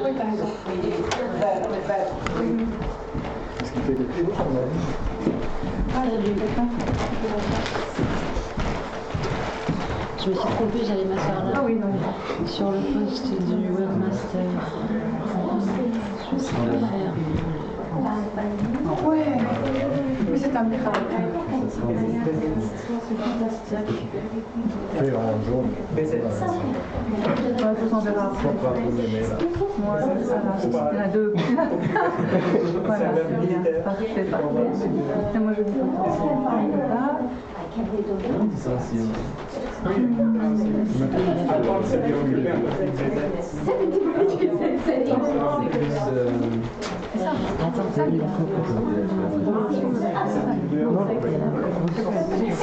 Oui, t'as raison. Est-ce qu'il fait quelque chose, on a dit? Ah, il y a quelqu'un. Je me suis trompée, j'allais m'asseoir là. Ah oui, non. Sur le poste du webmaster. Je sais pas faire. Ouais, mais c'est un miracle. Fait en jaune. Ouais, je vous enverrai après. Faut pas vous l'aimer, là. Moi, voilà, il y en a deux. Voilà, c'est bien. Parfait, parfait. Et moi, je dis là.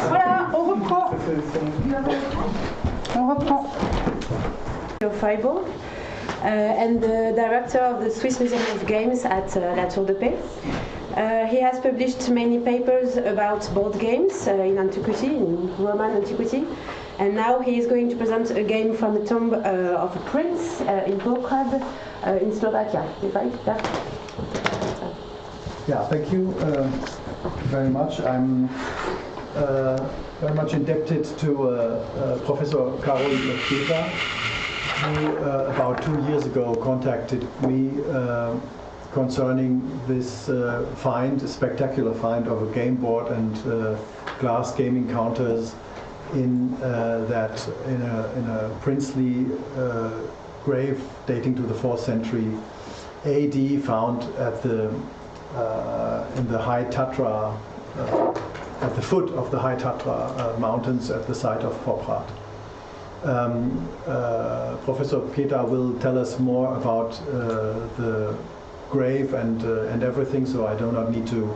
Voilà, on reprend. Fribourg, and the director of the Swiss Museum of Games at La Tour de Paix. He has published many papers about board games in Antiquity, in Roman Antiquity, and now he is going to present a game from the tomb of a prince in Poprad in Slovakia. Right? Yeah, thank you very much. I'm very much indebted to Professor Ulrich Schädler, who about 2 years ago contacted me concerning this find, a spectacular find of a game board and glass gaming counters in a princely grave dating to the 4th century AD, found at the in the High Tatra, at the foot of the High Tatra mountains at the site of Poprad. Professor Peter will tell us more about the grave and everything, so I do not need to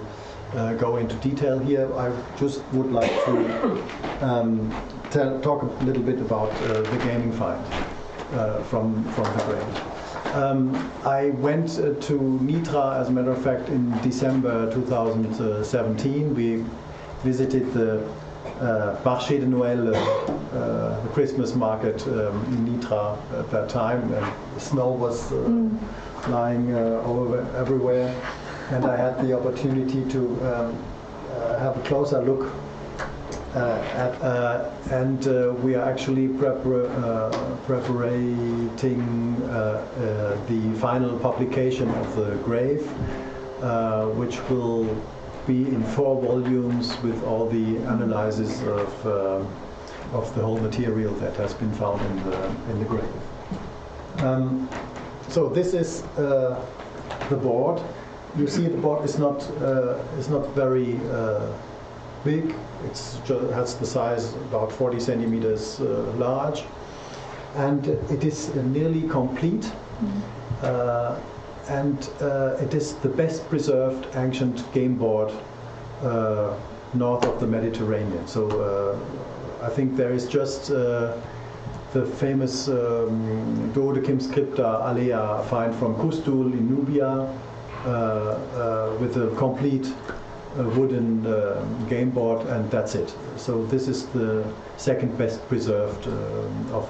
go into detail here. I just would like to talk a little bit about the gaming find from the grave. I went to Nitra, as a matter of fact, in December 2017. We visited the Marché de Noël, the Christmas market in Nitra at that time, and the snow was flying everywhere, and I had the opportunity to have a closer look and we are actually preparating the final publication of the grave, which will be in 4 volumes with all the analysis of the whole material that has been found in the grave. So this is the board. You see, the board is not very big. It has the size about 40 centimeters large, and it is nearly complete. And it is the best preserved ancient game board north of the Mediterranean. So I think there is just the famous Duodecim scripta alea find from Custul in Nubia with a complete wooden game board, and that's it. So this is the second best preserved of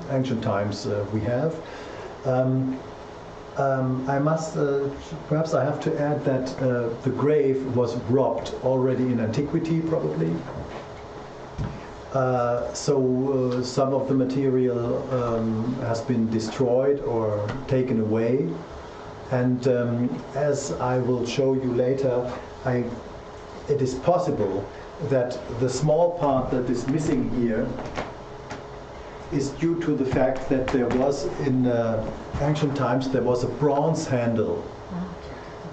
ancient times we have. I must, perhaps I have to add that the grave was robbed already in Antiquity, probably. So some of the material has been destroyed or taken away. And as I will show you later, it is possible that the small part that is missing here is due to the fact that there was, in ancient times, there was a bronze handle,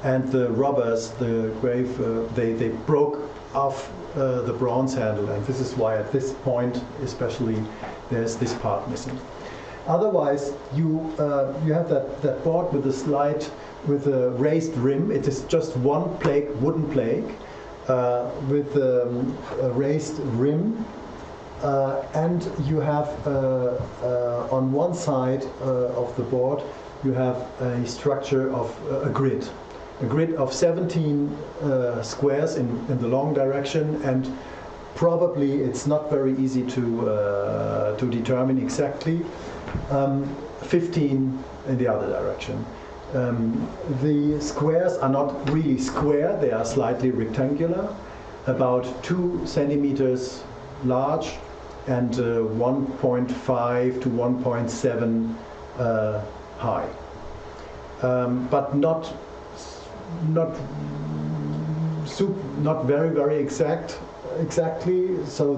and the robbers, the grave, they broke off the bronze handle, and this is why at this point especially there's this part missing. Otherwise, you have that board with a slide with a raised rim. It is just one plaque, wooden plaque, with a raised rim. And you have on one side of the board you have a structure of a grid of 17 squares in the long direction, and probably it's not very easy to determine exactly, 15 in the other direction. The squares are not really square, they are slightly rectangular, about 2 centimeters large and 1.5 to 1.7 high. But not very exactly. So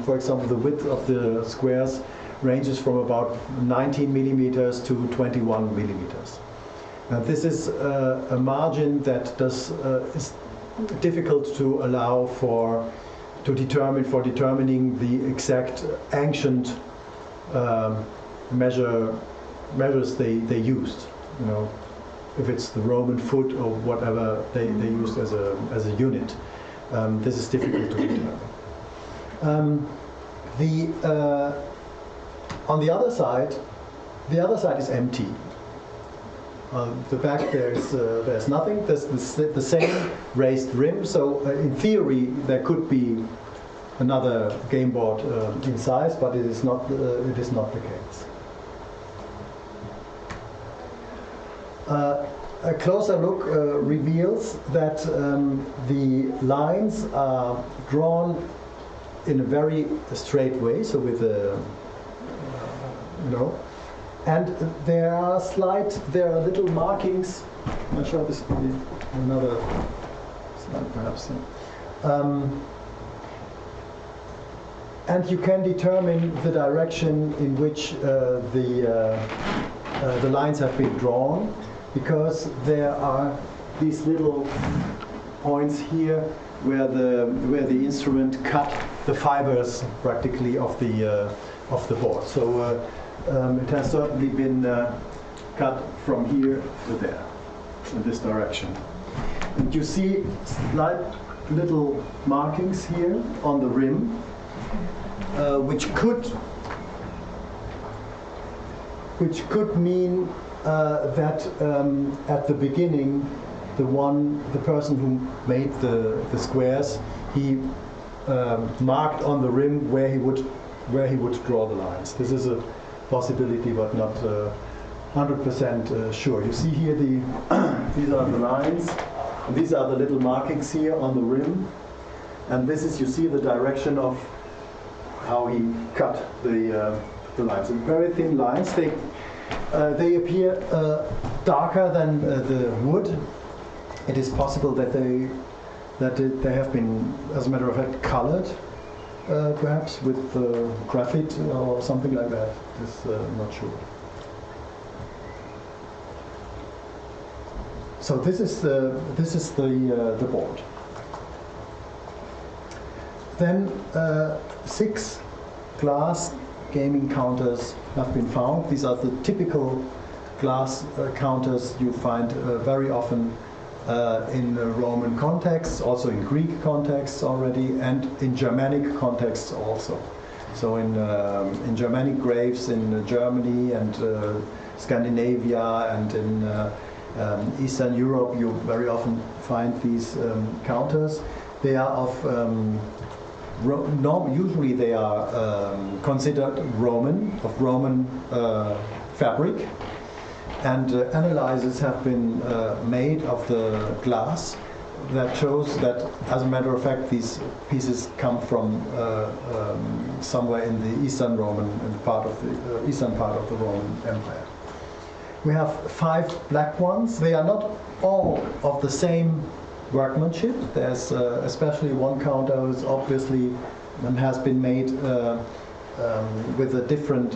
for example, the width of the squares ranges from about 19 millimeters to 21 millimeters. This is a margin that is difficult to allow for determining the exact ancient measures they used. You know, if it's the Roman foot or whatever they used as a unit. This is difficult to determine. On the other side is empty. The back there's nothing. There's the same raised rim. So in theory there could be another game board in size, but it is not the case. A closer look reveals that the lines are drawn in a very straight way, so with a and there are little markings. I'm not sure this could be another slide, perhaps. And you can determine the direction in which the lines have been drawn, because there are these little points here where the instrument cut the fibers practically of the board. So it has certainly been cut from here to there in this direction. And you see slight little markings here on the rim, which could mean that at the beginning, the person who made the squares, he marked on the rim where he would draw the lines. This is a possibility, but not 100% sure. You see here these are the lines. And these are the little markings here on the rim, and this is, you see, the direction of how he cut the lines. And very thin lines. They appear darker than the wood. It is possible that they have been, as a matter of fact, colored, perhaps with graphite or something like that. This not sure. So this is the board. Then 6 glass gaming counters have been found. These are the typical glass counters you find very often in Roman contexts, also in Greek contexts already, and in Germanic contexts also. So in Germanic graves in Germany and Scandinavia and in Eastern Europe, you very often find these counters. They are of usually they are considered Roman fabric, and analyses have been made of the glass that shows that, as a matter of fact, these pieces come from somewhere in the eastern part of the Roman Empire. We have 5 black ones. They are not all of the same workmanship. There's especially one counter who's obviously has been made with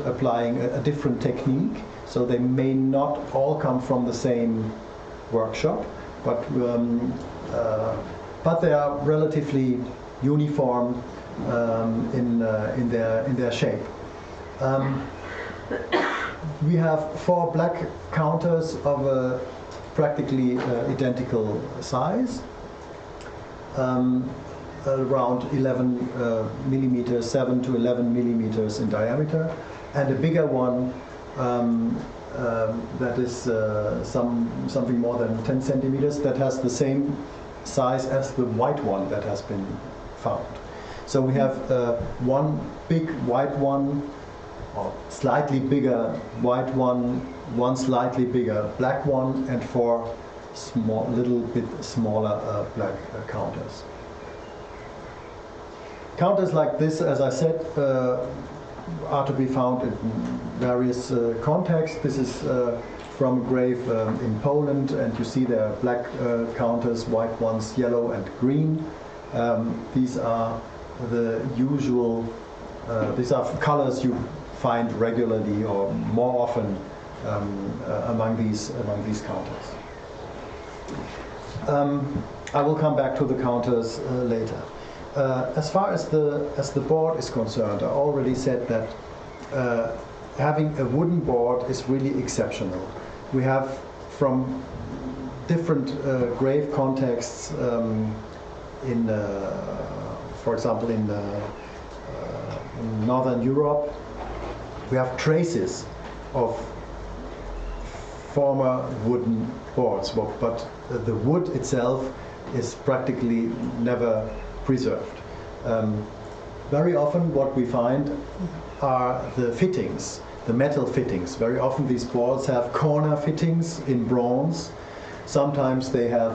applying a different technique. So they may not all come from the same workshop, but they are relatively uniform in their shape. We have 4 black counters of a practically identical size, around 11 millimeters, 7 to 11 millimeters in diameter, and a bigger one that is something more than 10 centimeters, that has the same size as the white one that has been found. So we have one big white one or slightly bigger white one slightly bigger black one, and 4 little bit smaller black counters. Counters like this, as I said, are to be found in various contexts. This is from a grave in Poland, and you see there are black counters, white ones, yellow and green. These are the usual, these are colors you find regularly or more often among these counters. I will come back to the counters later. As far as the board is concerned, I already said that having a wooden board is really exceptional. We have from different grave contexts for example, in Northern Europe, we have traces of former wooden boards, but the wood itself is practically never preserved. Very often what we find are the fittings, the metal fittings. Very often these boards have corner fittings in bronze. Sometimes they have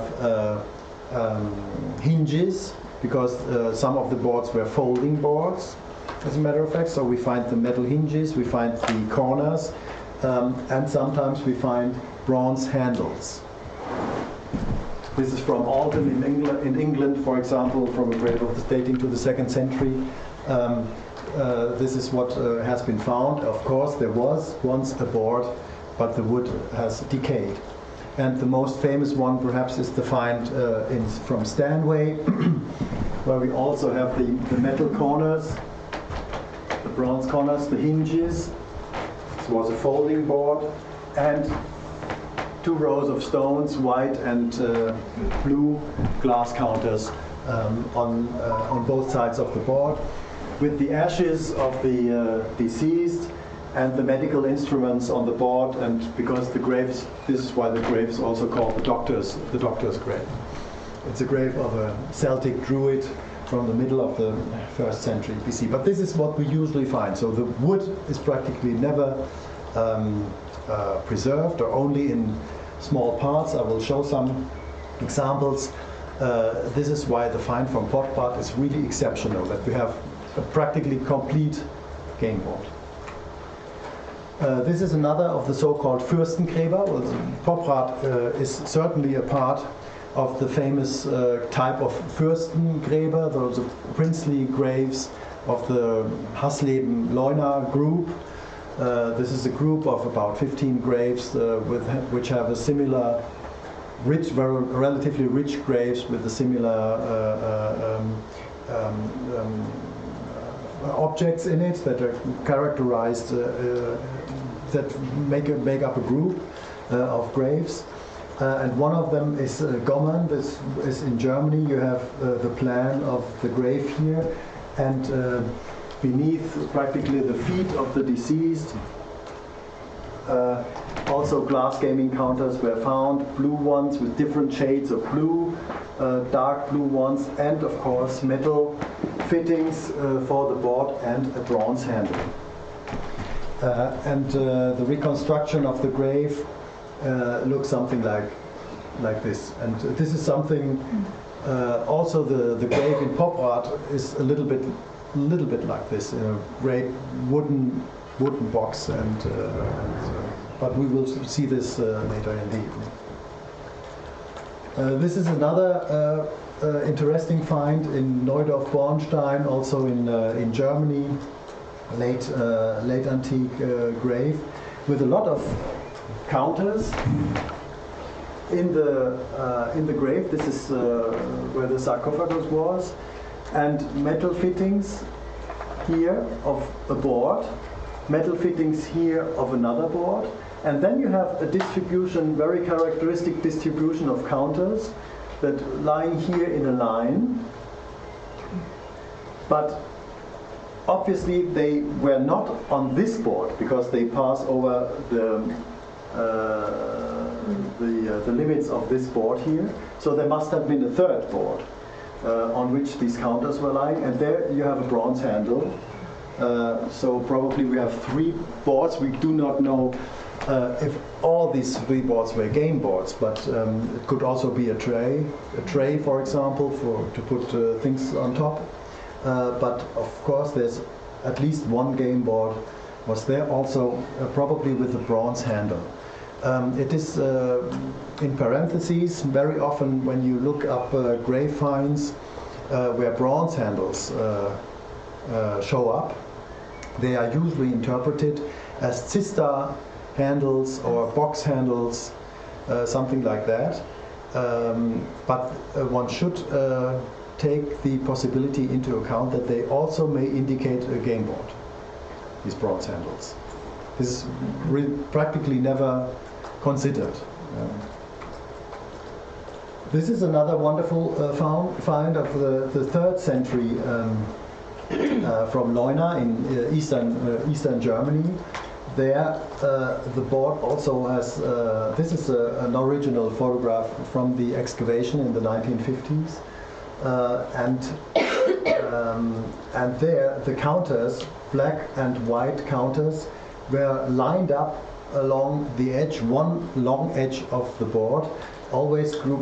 hinges, because some of the boards were folding boards, as a matter of fact. So we find the metal hinges, we find the corners, and sometimes we find bronze handles. This is from Alton in England, for example, from a grave dating to the 2nd century. This is what has been found. Of course, there was once a board, but the wood has decayed. And the most famous one, perhaps, is the find from Stanway, where we also have the metal corners, the bronze corners, the hinges. This was a folding board, and 2 rows of stones, white and blue glass counters on both sides of the board, with the ashes of the deceased and the medical instruments on the board. And because the graves, this is why the grave is also called the doctor's grave. It's a grave of a Celtic druid from the middle of the 1st century BC. But this is what we usually find. So the wood is practically never preserved, or only in small parts. I will show some examples. This is why the find from Poprad is really exceptional, that we have a practically complete game board. This is another of the so-called Fürstengräber. Well, Poprad is certainly a part of the famous type of Fürstengräber, those princely graves of the Hasleben-Leuna group. This is a group of about 15 graves which have a similar rich, relatively rich graves with a similar objects in it that are characterized, that make up a group of graves. And one of them is Gommern. This is in Germany. You have the plan of the grave here, and beneath practically the feet of the deceased. Also glass gaming counters were found, blue ones with different shades of blue, dark blue ones, and of course metal fittings for the board and a bronze handle. And the reconstruction of the grave looks something like this. And this is something, also the grave in Poprad is a little bit like this, in a great wooden box, but we will see this later in the evening. This is another interesting find in Neudorf-Bornstein, also in Germany, late antique grave, with a lot of counters in the grave. This is where the sarcophagus was, and metal fittings here of a board, metal fittings here of another board, and then you have a distribution, very characteristic distribution of counters that lying here in a line, but obviously they were not on this board because they pass over the limits of this board here. So there must have been a third board on which these counters were lying, and there you have a bronze handle So probably we have 3 boards. We do not know if all these 3 boards were game boards, but it could also be a tray, for example, to put things on top. But of course, there's at least 1 game board was there, also probably with a bronze handle. It is in parentheses. Very often, when you look up grave finds where bronze handles show up, they are usually interpreted as cista handles or box handles, something like that. But one should take the possibility into account that they also may indicate a game board, these bronze handles. This is practically never considered. This is another wonderful find of the 3rd century from Leuna in eastern Germany. There, the board also has, this is an original photograph from the excavation in the 1950s. And there, the counters, black and white counters, were lined up along the edge, one long edge of the board, always 3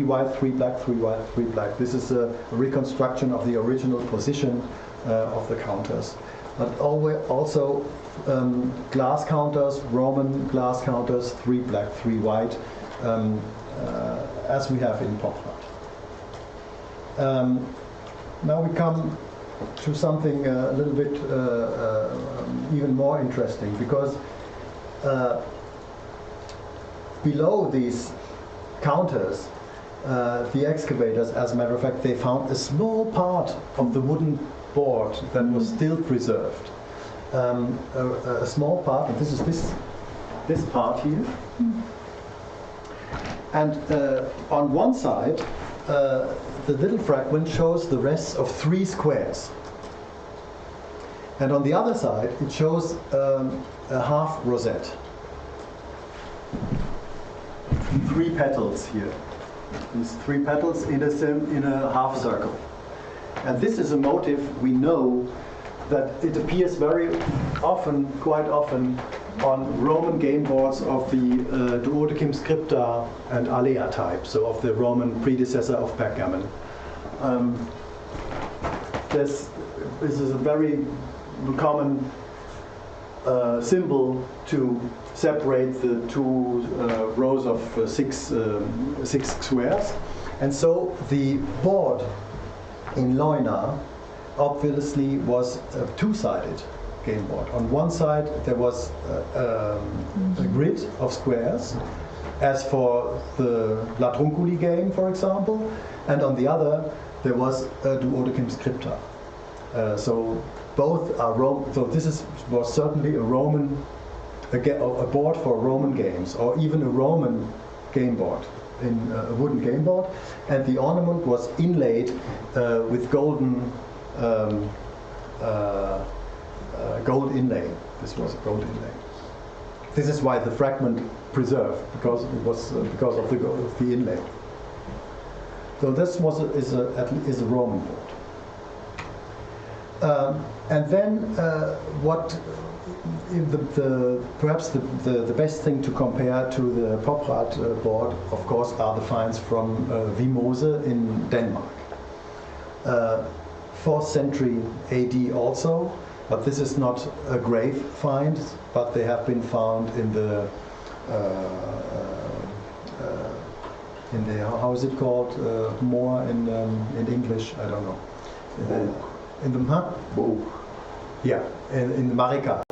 white, 3 black, 3 white, 3 black. This is a reconstruction of the original position of the counters. But also glass counters, Roman glass counters, 3 black, 3 white, as we have in Poprad. Now we come to something a little bit even more interesting, because below these counters, the excavators, as a matter of fact, they found a small part of the wooden board that was still preserved. A small part, and this is this part here. And on one side, the little fragment shows the rest of 3 squares. And on the other side, it shows a half rosette. 3 petals here. These 3 petals in a half circle. And this is a motif we know that it appears very often, quite often, on Roman game boards of the Duodecim scripta and alea type, so of the Roman predecessor of backgammon. This is a very common symbol to separate the 2 rows of 6 squares. And so the board in Leuna obviously was a 2-sided game board. On one side there was a grid of squares, as for the Latrunculi game, for example, and on the other there was a Duodecim scripta. So both are Roman. So this was certainly a Roman, a board for Roman games, or even a Roman game board, in a wooden game board, and the ornament was inlaid with golden gold inlay. This was a gold inlay. This is why the fragment preserved, because it was because of the inlay. So this is a Roman board. And then perhaps the best thing to compare to the Poprad board, of course, are the finds from Vimose in Denmark. 4th century AD also, but this is not a grave find, but they have been found in the how is it called, more in English, I don't know. In the yeah, in the marécage.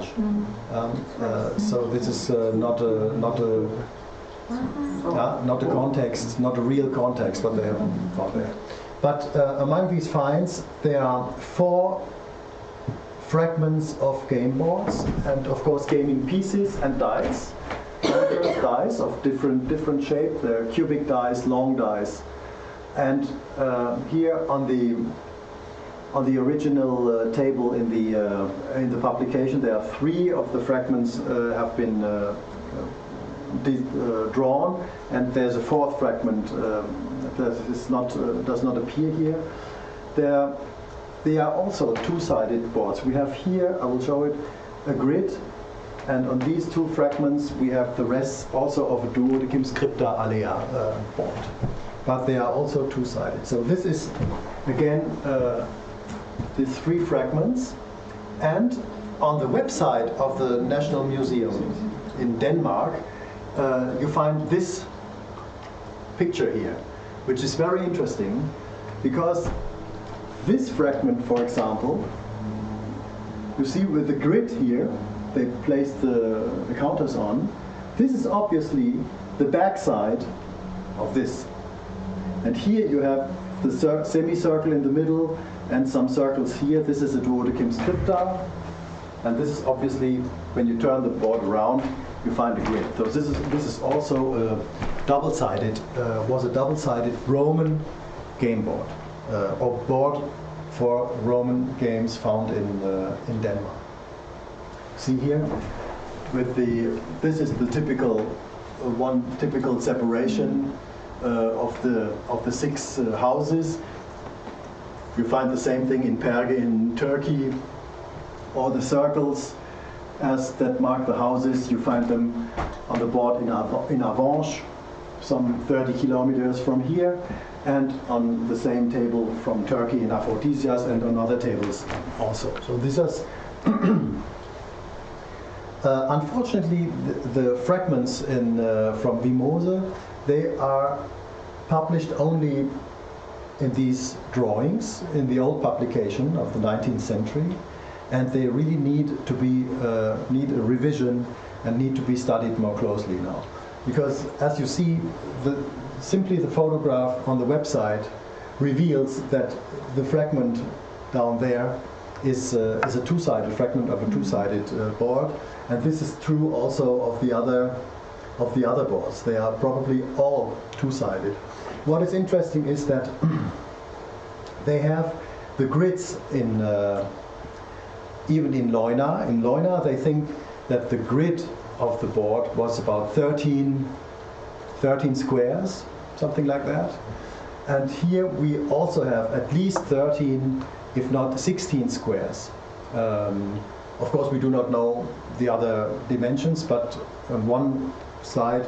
So this is not a context, not a real context, but they have found there. But among these finds, there are 4 fragments of game boards, and of course gaming pieces and dice. Dice of different shape. There are cubic dice, long dice, and here on the original table in the publication, there are 3 of the fragments have been drawn, and there's a 4th fragment that does not appear here. There they are also two-sided boards. We have here, I will show it, a grid, and on these two fragments we have the rest also of a duodecim scripta alea board. But they are also two-sided. So this is, again, these three fragments. And on the website of the National Museum in Denmark, you find this picture here, which is very interesting, because this fragment, for example, you see with the grid here, they placed the counters on. This is obviously the back side of this. And here you have the semicircle in the middle and some circles here. This is a duodecim scripta. And this is obviously, when you turn the board around, you find a grid. So this is also a double-sided, was a double-sided Roman game board, or board for Roman games found in Denmark. See here, with this is the typical one typical separation of the six houses. You find the same thing in Perge in Turkey. All the circles as that mark the houses, you find them on the board in Avanches, some 30 kilometers from here, and on the same table from Turkey in Aphrodisias, and on other tables also. So these are unfortunately the fragments from Vimose, they are published only in these drawings in the old publication of the 19th century, and they really need to be need a revision and need to be studied more closely now, because as you see, simply the photograph on the website reveals that the fragment down there is a two-sided fragment of a two-sided board, and this is true also of the other boards. They are probably all two-sided. What is interesting is that they have the grids in even in Leuna. In Leuna, they think that the grid of the board was about 13 squares, something like that. And here we also have at least 13, if not 16 squares. Of course, we do not know the other dimensions, but on one side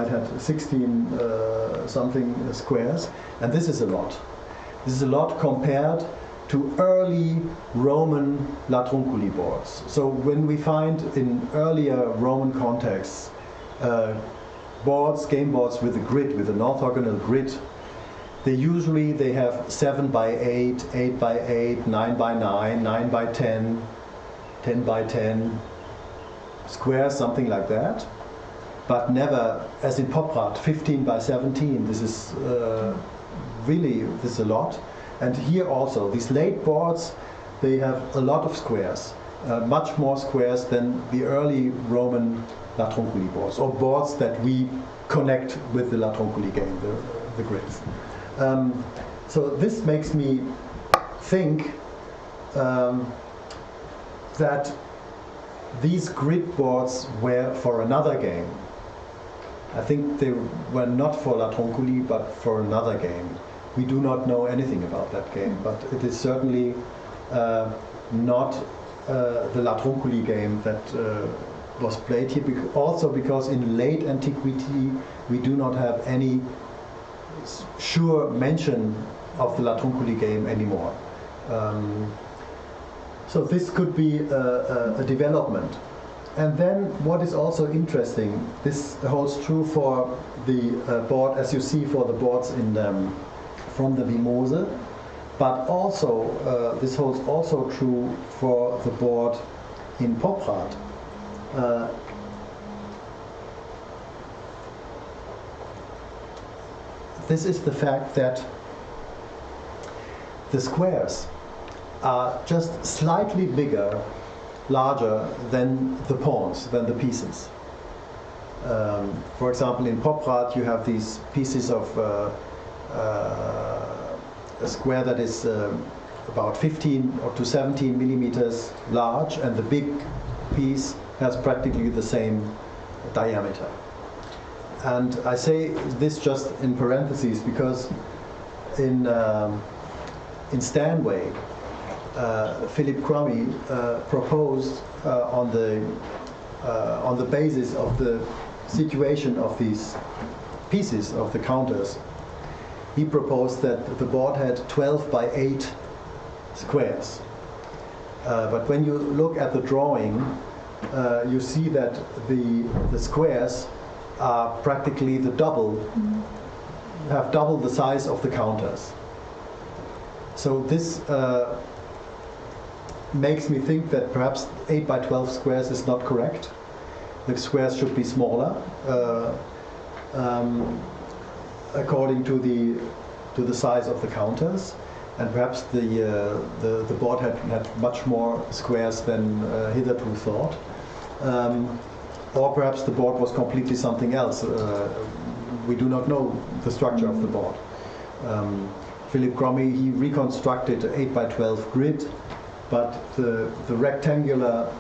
had 16 something squares, and this is a lot. This is a lot compared to early Roman latrunculi boards. So when we find in earlier Roman contexts game boards with a grid, with an orthogonal grid, they have 7 by 8, 8 by 8, 9 by 9, 9 by 10, 10 by 10 squares, something like that. But never, as in Poprad, 15 by 17. This is really a lot. And here also, these late boards, they have a lot of squares, much more squares than the early Roman latrunculi boards, or boards that we connect with the latrunculi game, the grids. So this makes me think that these grid boards were for another game. I think they were not for latrunculi, but for another game. We do not know anything about that game, but it is certainly not the latrunculi game that was played here, also because in late antiquity we do not have any sure mention of the latrunculi game anymore. So this could be a development. And then what is also interesting, this holds true for the board, as you see, for the boards from the Vimose, but also this holds also true for the board in Poprad. This is the fact that the squares are just slightly larger than the pawns, than the pieces. For example, in Poprad you have these pieces of a square that is about 15 or to 17 millimeters large, and the big piece has practically the same diameter. And I say this just in parentheses because in Stanway Philip Crummy proposed on the basis of the situation of these pieces of the counters. He proposed that the board had 12 by 8 squares. But when you look at the drawing, you see that the squares are practically the double, have double the size of the counters. So this makes me think that perhaps 8 by 12 squares is not correct. The squares should be smaller, according to the size of the counters, and perhaps the board had much more squares than hitherto thought, or perhaps the board was completely something else. We do not know the structure of the board. Philip Crummy, he reconstructed an 8 by 12 grid, but the rectangular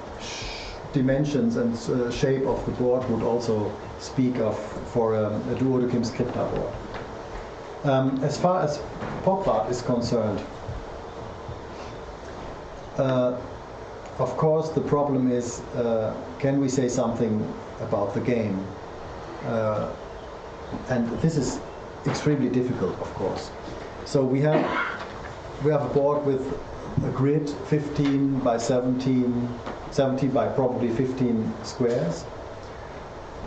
dimensions and shape of the board would also speak of for a duodecim scripta board. As far as pop art is concerned, of course the problem is, can we say something about the game? And this is extremely difficult, of course. So we have a board with a grid 15 by 17 by probably 15 squares.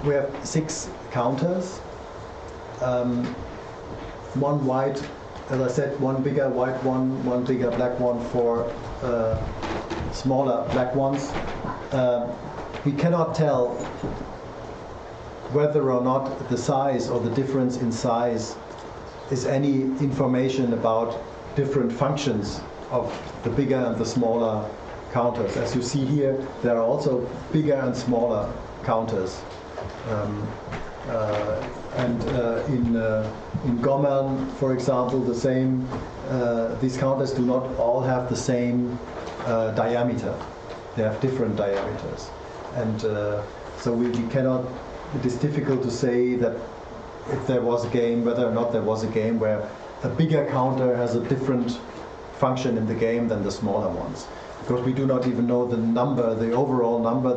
We have 6 counters, one white, as I said, one bigger white one bigger black one, 4 smaller black ones. We cannot tell whether or not the size or the difference in size is any information about different functions of the bigger and the smaller counters. As you see here, there are also bigger and smaller counters. In Gommern, for example, the same. These counters do not all have the same diameter. They have different diameters, and so we cannot. It is difficult to say that if there was a game, whether or not there was a game where a bigger counter has a different function in the game than the smaller ones, because we do not even know the number, the overall number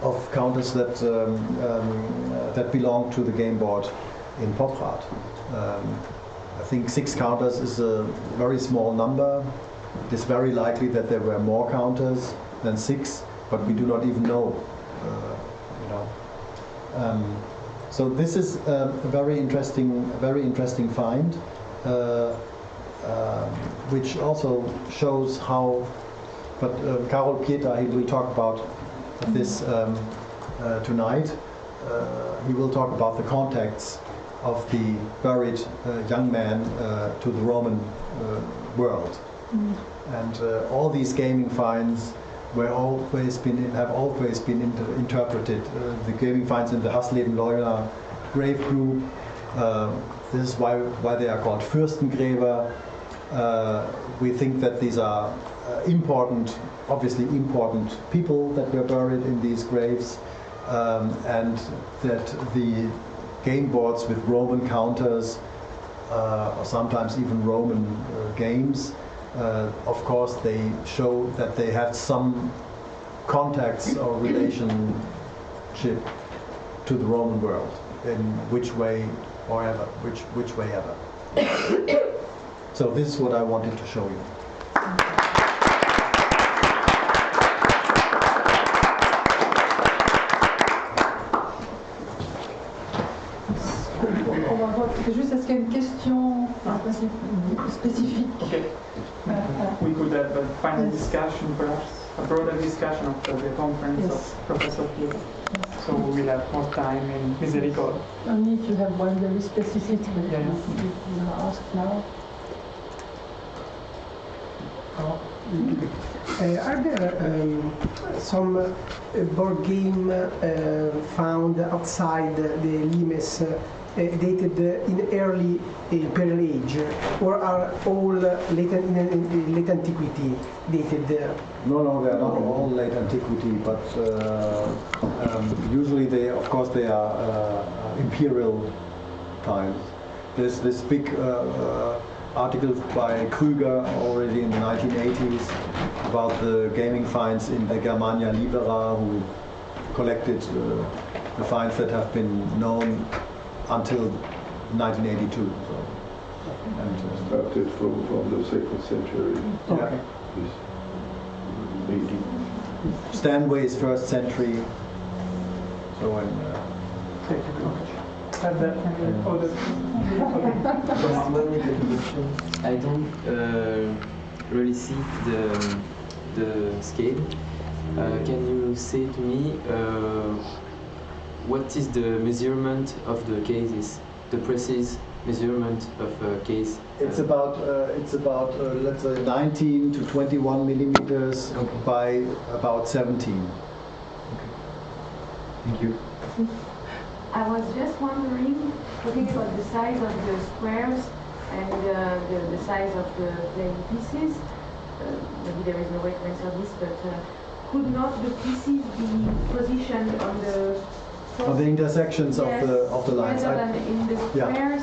of counters that belong to the game board in Poprad. I think 6 counters is a very small number. It is very likely that there were more counters than 6, but we do not even know. So this is a very interesting find, which also shows how. But Karol Pieta, he will talk about this tonight. He will talk about the contacts of the buried young man to the Roman world, and all these gaming finds have always been interpreted. The gaming finds in the Hasleben-Leuna grave group. This is why they are called Fürstengräber. We think that these are obviously important people that were buried in these graves, and that the game boards with Roman counters, or sometimes even Roman games, of course they show that they had some contacts or relationship to the Roman world, in which way or ever, which way ever. So this is what I wanted to show you. Juste, est-ce qu'il y a une question spécifique? Okay. We could have a final discussion, perhaps a broader discussion after the conference of Professor Pieta. So we will have more time in Miséricorde. Only if you have one very specific that you ask now. Are there some board game found outside the limes dated in early Imperial Age, or are all late antiquity dated there? No, they are not all late antiquity, but usually they are imperial times. There's this big articles by Krüger already in the 1980s about the gaming finds in the Germania Libera, who collected the finds that have been known until 1982. So, and, started from the 2nd century. yeah. Stanway's 1st century. So when. I don't really see the scale. Can you say to me what is the measurement of the cases, the precise measurement of a case? It's about let's say 19 to 21 millimeters by about 17. Okay. Thank you. I was just wondering, talking about the size of the squares and the size of the playing pieces. Maybe there is no way to answer this, but could not the pieces be positioned on the intersections yes, of the lines? rather than in the squares?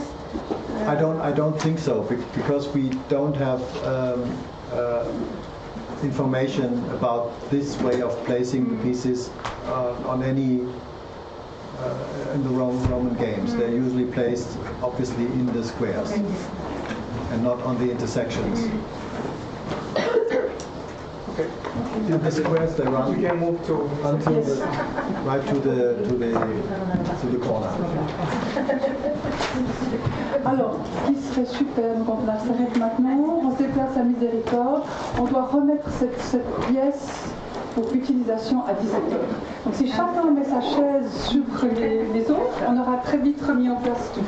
Yeah. I don't think so, because we don't have information about this way of placing the pieces on any in the Roman games. They're usually placed obviously in the squares and not on the intersections. Okay. In the squares they run. We can move to until right to the corner. Alors, ce qui serait super, donc on s'arrête maintenant, on se déplace à Miséricorde, on doit remettre cette pièce pour utilisation à 17h. Donc si chacun met sa chaise sur les autres, on aura très vite remis en place tout.